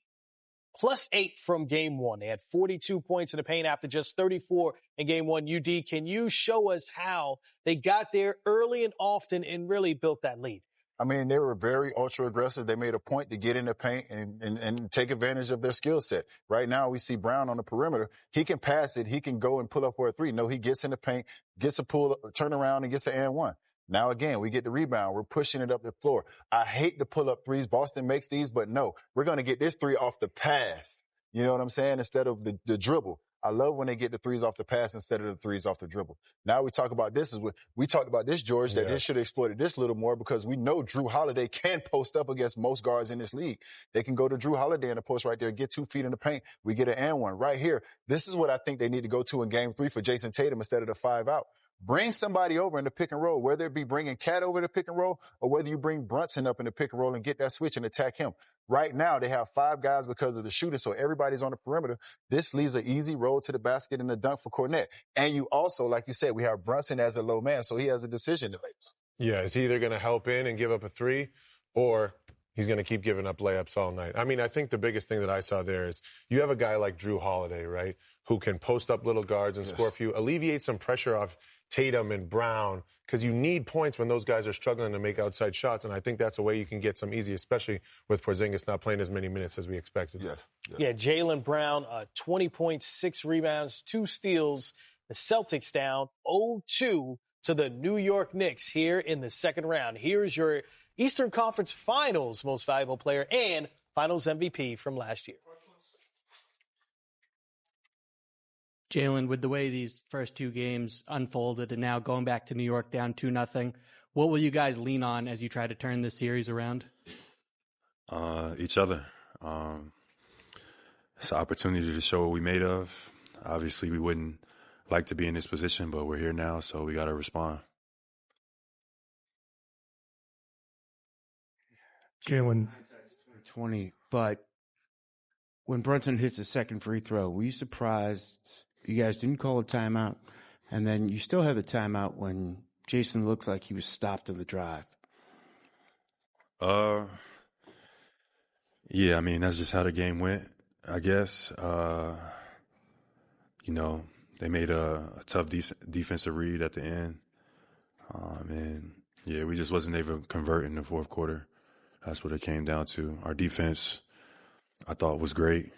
plus 8 from game 1. They had 42 points in the paint after just 34 in game 1. UD, can you show us how they got there early and often and really built that lead? I mean, they were very ultra-aggressive. They made a point to get in the paint and take advantage of their skill set. Right now, we see Brown on the perimeter. He can pass it. He can go and pull up for a 3. No, he gets in the paint, gets a pull, turn around, and gets an and 1. Now, again, we get the rebound. We're pushing it up the floor. I hate the pull-up threes. Boston makes these, but no, we're going to get this 3 off the pass. You know what I'm saying? Instead of the dribble. I love when they get the 3s off the pass instead of the 3s off the dribble. Now we talk about this we talked about this, George, that they should have exploited this a little more because we know Drew Holiday can post up against most guards in this league. They can go to Drew Holiday in the post right there, get 2 feet in the paint. We get an and 1 right here. This is what I think they need to go to in game 3 for Jason Tatum instead of the 5-out. Bring somebody over in the pick and roll, whether it be bringing Cat over the pick and roll or whether you bring Brunson up in the pick and roll and get that switch and attack him. Right now, they have 5 guys because of the shooting, so everybody's on the perimeter. This leaves an easy roll to the basket and a dunk for Cornette. And you also, like you said, we have Brunson as a low man, so he has a decision to make. Yeah, is he either going to help in and give up a 3 or he's going to keep giving up layups all night? I mean, I think the biggest thing that I saw there is you have a guy like Drew Holiday, right, who can post up little guards and score a few, alleviate some pressure off Tatum and Brown, because you need points when those guys are struggling to make outside shots, and I think that's a way you can get some easy, especially with Porzingis not playing as many minutes as we expected. Yes. Yeah, Jalen Brown, 20 points, 6 rebounds, 2 steals. The Celtics down 0-2 to the New York Knicks here in the second round. Here's your Eastern Conference Finals most valuable player and Finals MVP from last year. Jalen, with the way these first 2 games unfolded and now going back to New York down 2-0, what will you guys lean on as you try to turn this series around? Each other. It's an opportunity to show what we're made of. Obviously, we wouldn't like to be in this position, but we're here now, so we got to respond. Jalen. 20, but when Brunson hits the second free throw, were you surprised you guys didn't call a timeout? And then you still have the timeout when Jason looks like he was stopped in the drive. Yeah, I mean, that's just how the game went, I guess. They made a tough defensive read at the end. And, yeah, we just wasn't able to convert in the fourth quarter. That's what it came down to. Our defense, I thought, was great.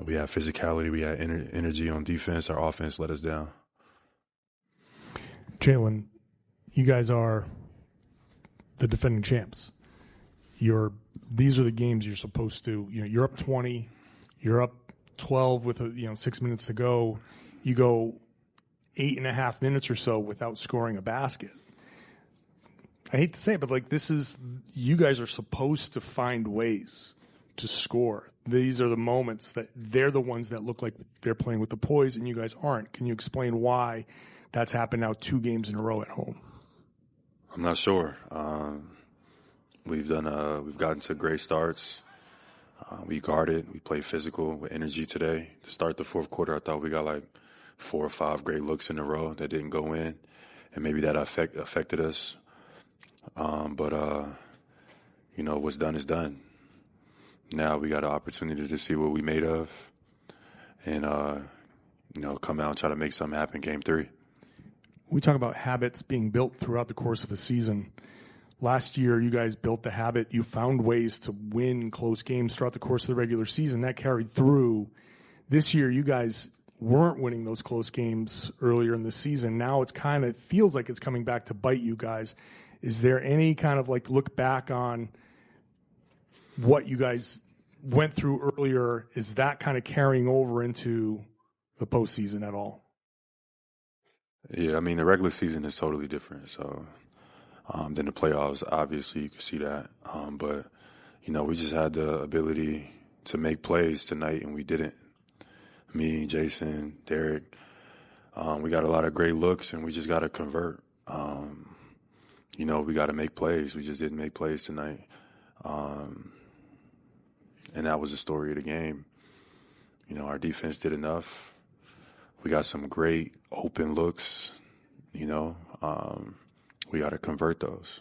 We had physicality. We had energy on defense. Our offense let us down. Jalen, you guys are the defending champs. These are the games you're supposed to. You're up 20. You're up 12 with 6 minutes to go. You go 8.5 minutes or so without scoring a basket. I hate to say it, but you guys are supposed to find ways to score. These are the moments that they're the ones that look like they're playing with the poise, and you guys aren't. Can you explain why that's happened now 2 games in a row at home? I'm not sure. We've gotten to great starts. We guarded. We played physical with energy today. To start the fourth quarter, I thought we got 4 or 5 great looks in a row that didn't go in, and maybe that affected us. But what's done is done. Now we got an opportunity to see what we made of and, come out and try to make something happen game 3. We talk about habits being built throughout the course of a season. Last year, you guys built the habit. You found ways to win close games throughout the course of the regular season. That carried through. This year, you guys weren't winning those close games earlier in the season. Now it's kind of feels like it's coming back to bite you guys. Is there any kind of look back on what you guys went through earlier? Is that kind of carrying over into the postseason at all? Yeah, I mean, the regular season is totally different. So than the playoffs, obviously you can see that. But, we just had the ability to make plays tonight, and we didn't. Me, Jason, Derek, we got a lot of great looks, and we just got to convert. We got to make plays. We just didn't make plays tonight. And that was the story of the game. Our defense did enough. We got some great open looks, we got to convert those.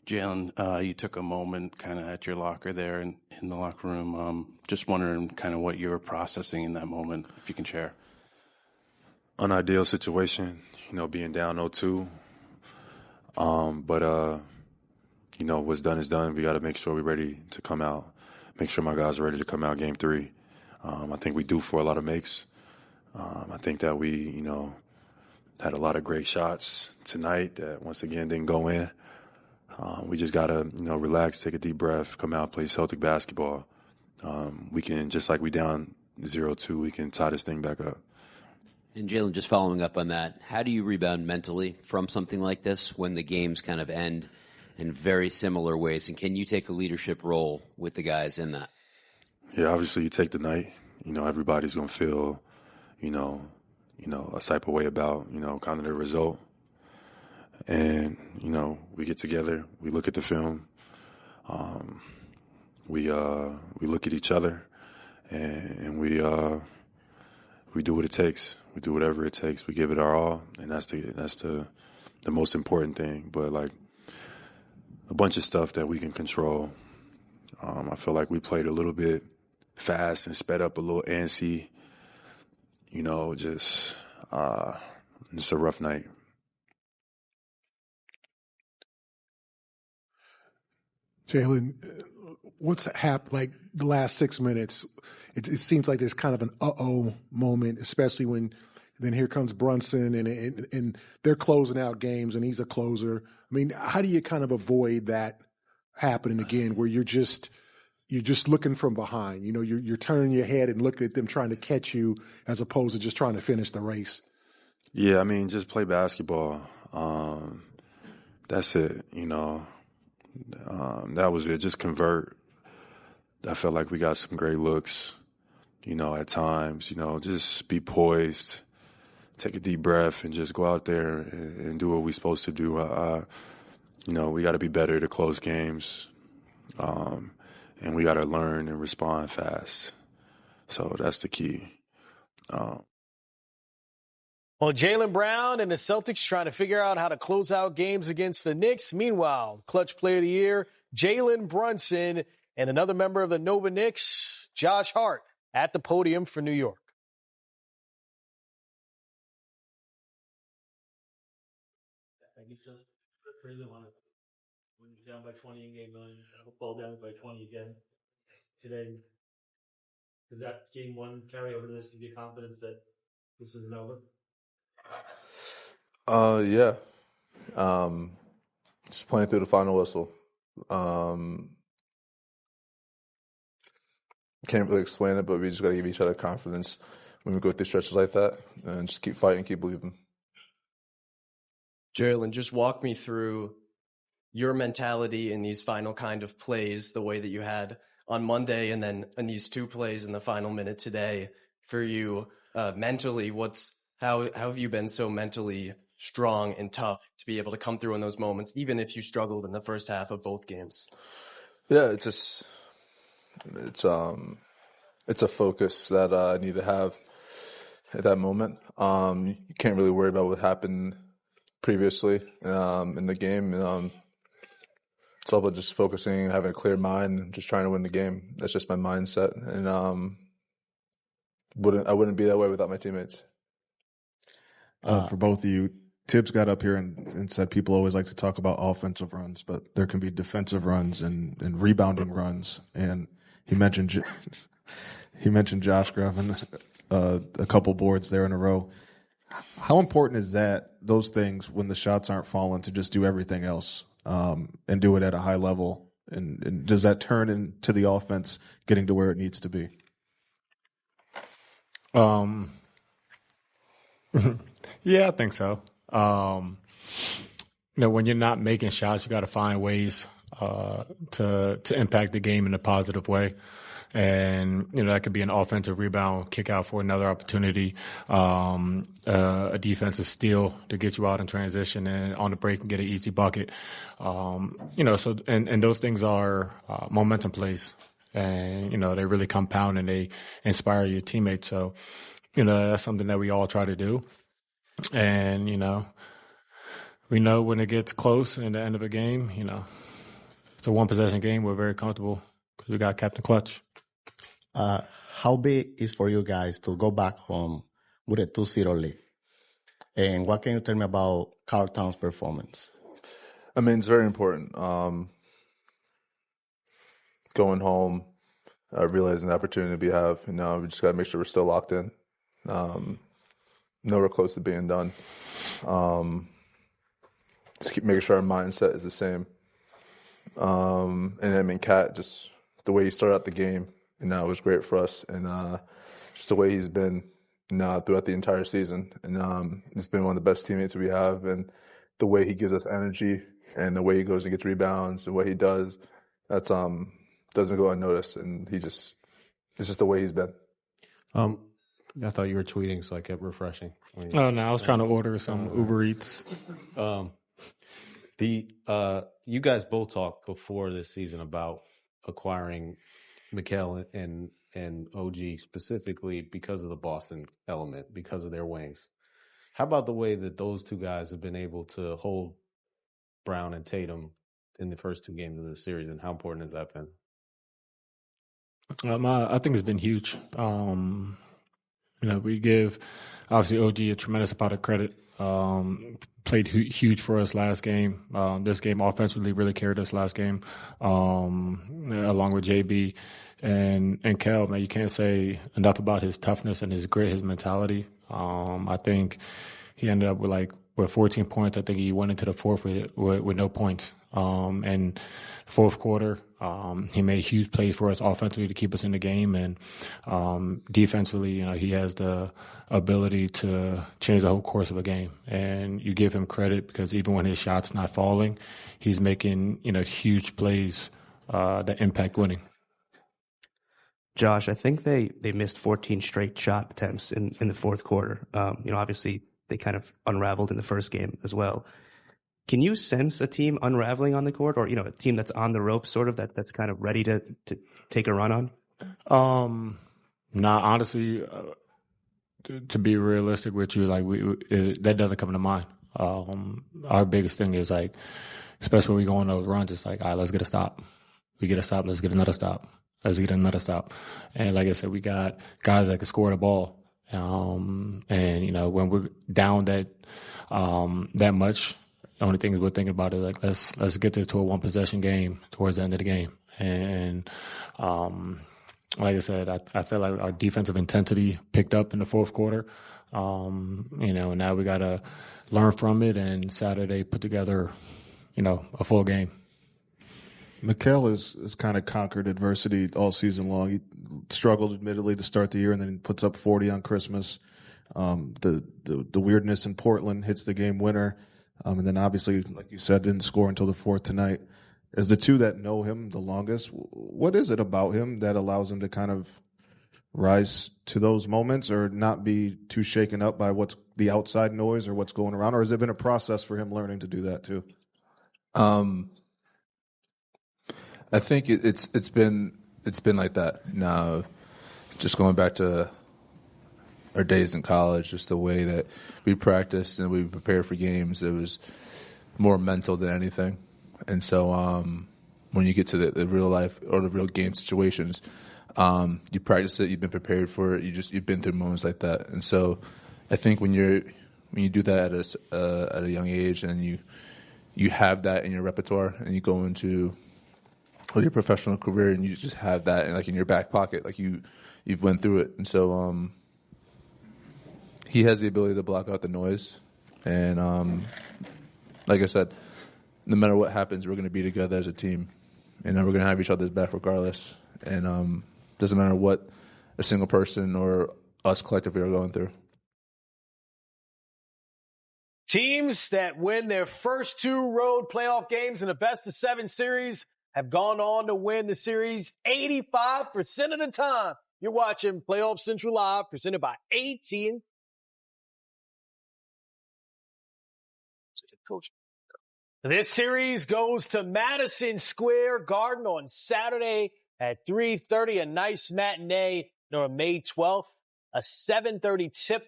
Jalen, you took a moment kind of at your locker there in the locker room. Just wondering kind of what you were processing in that moment, if you can share. Unideal situation, being down 0-2. But what's done is done. We got to make sure we're ready to come out, make sure my guys are ready to come out game 3. I think we do for a lot of makes. I think that we, had a lot of great shots tonight that once again didn't go in. We just got to, relax, take a deep breath, come out, play Celtic basketball. We can, just like we down 0-2, we can tie this thing back up. And Jalen, just following up on that, how do you rebound mentally from something like this when the games kind of end in very similar ways? And can you take a leadership role with the guys in that? Yeah, obviously you take the night. Everybody's going to feel, a type of way about, kind of the result. And, we get together, we look at the film, we look at each other, and we do what it takes. We do whatever it takes. We give it our all, and that's the most important thing. But a bunch of stuff that we can control. I feel like we played a little bit fast and sped up a little antsy. Just a rough night. Jalen, what's happened? The last 6 minutes, it seems like there's kind of an uh-oh moment, especially when then here comes Brunson and they're closing out games and he's a closer. I mean, how do you kind of avoid that happening again where you're just looking from behind? You're turning your head and looking at them trying to catch you as opposed to just trying to finish the race. Yeah, I mean, just play basketball. That's it, that was it. Just convert. I felt like we got some great looks, at times, just be poised, take a deep breath and just go out there and do what we're supposed to do. We got to be better to close games. And we got to learn and respond fast. So that's the key. Well, Jalen Brown and the Celtics trying to figure out how to close out games against the Knicks. Meanwhile, clutch player of the year, Jalen Brunson, and another member of the Nova Knicks, Josh Hart, at the podium for New York. I just really want to, when you're down by 20 in game one, fall down by 20 again today. Did that game one carry over to this? Give you confidence that this isn't over? Yeah. Just playing through the final whistle. Can't really explain it, but we just got to give each other confidence when we go through stretches like that and just keep fighting, keep believing. Jalen, just walk me through your mentality in these final kind of plays, the way that you had on Monday and then in these two plays in the final minute today. For you, mentally, how have you been so mentally strong and tough to be able to come through in those moments, even if you struggled in the first half of both games? Yeah, it's a focus that I need to have at that moment. You can't really worry about what happened previously in the game. It's all about just focusing, having a clear mind, and just trying to win the game. That's just my mindset, and I wouldn't be that way without my teammates. For both of you, Tibbs got up here and said people always like to talk about offensive runs, but there can be defensive runs and rebounding runs. And he mentioned Josh grabbing a couple boards there in a row. How important is those things when the shots aren't falling, to just do everything else and do it at a high level? And does that turn into the offense getting to where it needs to be? Yeah, I think so. When you're not making shots, you got to find ways to impact the game in a positive way. And, that could be an offensive rebound, kick out for another opportunity, a defensive steal to get you out in transition and on the break and get an easy bucket. And those things are momentum plays. And, they really compound and they inspire your teammates. So, that's something that we all try to do. And, we know when it gets close in the end of a game, it's a one-possession game. We're very comfortable because we got Captain Clutch. How big is for you guys to go back home with a 2-0 lead? And what can you tell me about Karl Towns' performance? I mean, it's very important. Going home, realizing the opportunity we have, we just got to make sure we're still locked in. Nowhere close to being done. Just keep making sure our mindset is the same. And Cat, just the way he started out the game, it was great for us. And just the way he's been throughout the entire season. And he's been one of the best teammates we have. And the way he gives us energy and the way he goes and gets rebounds and what he does, that's doesn't go unnoticed. And it's just the way he's been. I thought you were tweeting, so I kept refreshing. Oh, no, I was trying to order some Uber Eats. You guys both talked before this season about acquiring Mikal and OG specifically because of the Boston element, because of their wings. How about the way that those two guys have been able to hold Brown and Tatum in the first two games of the series, and how important has that been? I think it's been huge. We give, obviously, OG a tremendous amount of credit. Played huge for us last game. This game offensively really carried us last game, along with JB. And Kel, man, you can't say enough about his toughness and his grit, his mentality. I think he ended up with 14 points. I think he went into the fourth with no points. And fourth quarter, he made huge plays for us offensively to keep us in the game. And defensively, he has the ability to change the whole course of a game. And you give him credit because even when his shot's not falling, he's making, huge plays that impact winning. Josh, I think they missed 14 straight shot attempts in the fourth quarter. Obviously they kind of unraveled in the first game as well. Can you sense a team unraveling on the court, or a team that's on the ropes, sort of that's kind of ready to take a run on? Honestly, to be realistic with you, like that doesn't come to mind. Our biggest thing is like, especially when we go on those runs, it's like, all right, let's get a stop. We get a stop, let's get another stop. Let's get another stop. And like I said, we got guys that can score the ball. And when we're down that much, the only thing we're thinking about is like, let's get this to a one possession game towards the end of the game. And like I said, I feel like our defensive intensity picked up in the fourth quarter. Now we got to learn from it and Saturday put together, a full game. Mikal has kind of conquered adversity all season long. He struggled, admittedly, to start the year, and then puts up 40 on Christmas. The weirdness in Portland hits the game winner. And then obviously, like you said, didn't score until the fourth tonight. As the two that know him the longest, what is it about him that allows him to kind of rise to those moments or not be too shaken up by what's the outside noise or what's going around? Or has it been a process for him learning to do that too? I think it's been like that. Now, just going back to our days in college, just the way that we practiced and we prepared for games, it was more mental than anything. And so when you get to the real life or the real game situations, you practice it, you've been prepared for it, you've been through moments like that. And so I think when you do that at a young age and you have that in your repertoire and you go into your professional career and you just have that in your back pocket, like you've went through it. And so he has the ability to block out the noise. And like I said, no matter what happens, we're going to be together as a team, and we're going to have each other's back regardless. And doesn't matter what a single person or us collectively are going through. Teams that win their first two road playoff games in the best-of-7 series have gone on to win the series 85% of the time. You're watching Playoff Central Live, presented by AT&T. Coach. This series goes to Madison Square Garden on Saturday at 3:30. A nice matinee on May 12th. A 7:30 tip.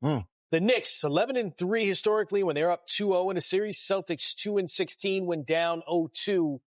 The Knicks 11-3 historically when they're up 2-0 in a series. Celtics 2-16 when down 0-2.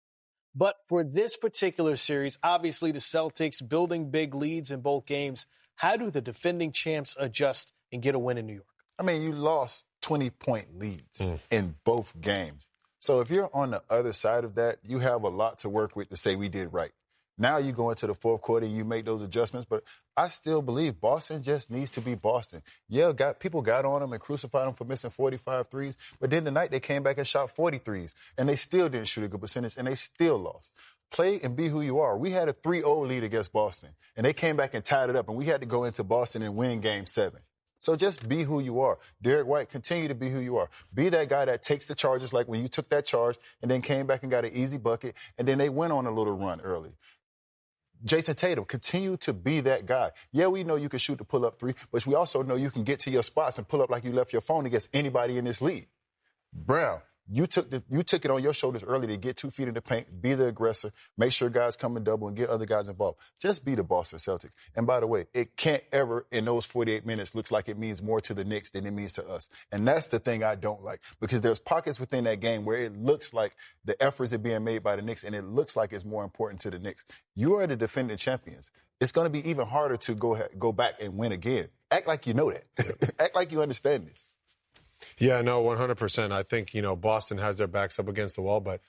But for this particular series, obviously the Celtics building big leads in both games. How do the defending champs adjust and get a win in New York? I mean, you lost 20-point leads in both games. So if you're on the other side of that, you have a lot to work with to say we did right. Now you go into the fourth quarter, you make those adjustments, but I still believe Boston just needs to be Boston. Yeah, people got on them and crucified them for missing 45 threes, but then tonight they came back and shot 40 threes, and they still didn't shoot a good percentage, and they still lost. Play and be who you are. We had a 3-0 lead against Boston, and they came back and tied it up, and we had to go into Boston and win Game 7. So just be who you are. Derek White, continue to be who you are. Be that guy that takes the charges like when you took that charge and then came back and got an easy bucket, and then they went on a little run early. Jason Tatum, continue to be that guy. Yeah, we know you can shoot the pull-up three, but we also know you can get to your spots and pull up like you left your phone against anybody in this league. Brown, you took it on your shoulders early to get 2 feet in the paint, be the aggressor, make sure guys come in double and get other guys involved. Just be the Boston Celtics. And by the way, it can't ever in those 48 minutes looks like it means more to the Knicks than it means to us. And that's the thing I don't like, because there's pockets within that game where it looks like the efforts are being made by the Knicks and it looks like it's more important to the Knicks. You are the defending champions. It's going to be even harder to go back and win again. Act like you know that. Act like you understand this. Yeah, no, 100%. I think, Boston has their backs up against the wall, but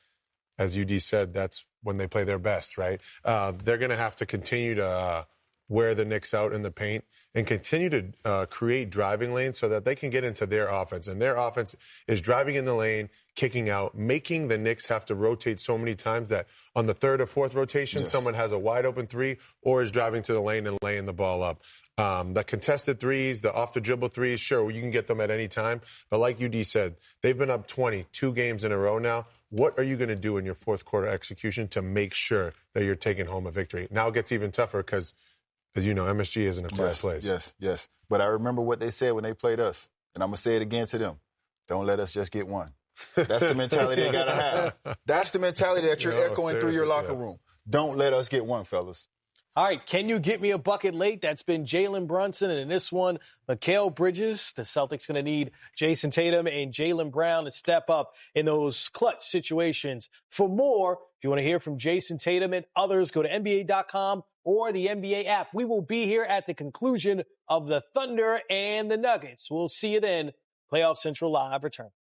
as UD said, that's when they play their best, right? They're going to have to continue to wear the Knicks out in the paint and continue to create driving lanes so that they can get into their offense. And their offense is driving in the lane, kicking out, making the Knicks have to rotate so many times that on the third or fourth rotation, someone has a wide open three or is driving to the lane and laying the ball up. The contested threes, the off-the-dribble threes, sure, you can get them at any time. But like UD said, they've been up 22 games in a row now. What are you going to do in your fourth quarter execution to make sure that you're taking home a victory? Now it gets even tougher because, as you know, MSG isn't a quiet place. Yes. But I remember what they said when they played us, and I'm going to say it again to them. Don't let us just get one. That's the mentality they got to have. That's the mentality that you're echoing through your locker room. Don't let us get one, fellas. All right, can you get me a bucket late? That's been Jalen Brunson, and in this one, Mikal Bridges. The Celtics going to need Jason Tatum and Jalen Brown to step up in those clutch situations. For more, if you want to hear from Jason Tatum and others, go to NBA.com or the NBA app. We will be here at the conclusion of the Thunder and the Nuggets. We'll see you then. Playoff Central Live returns.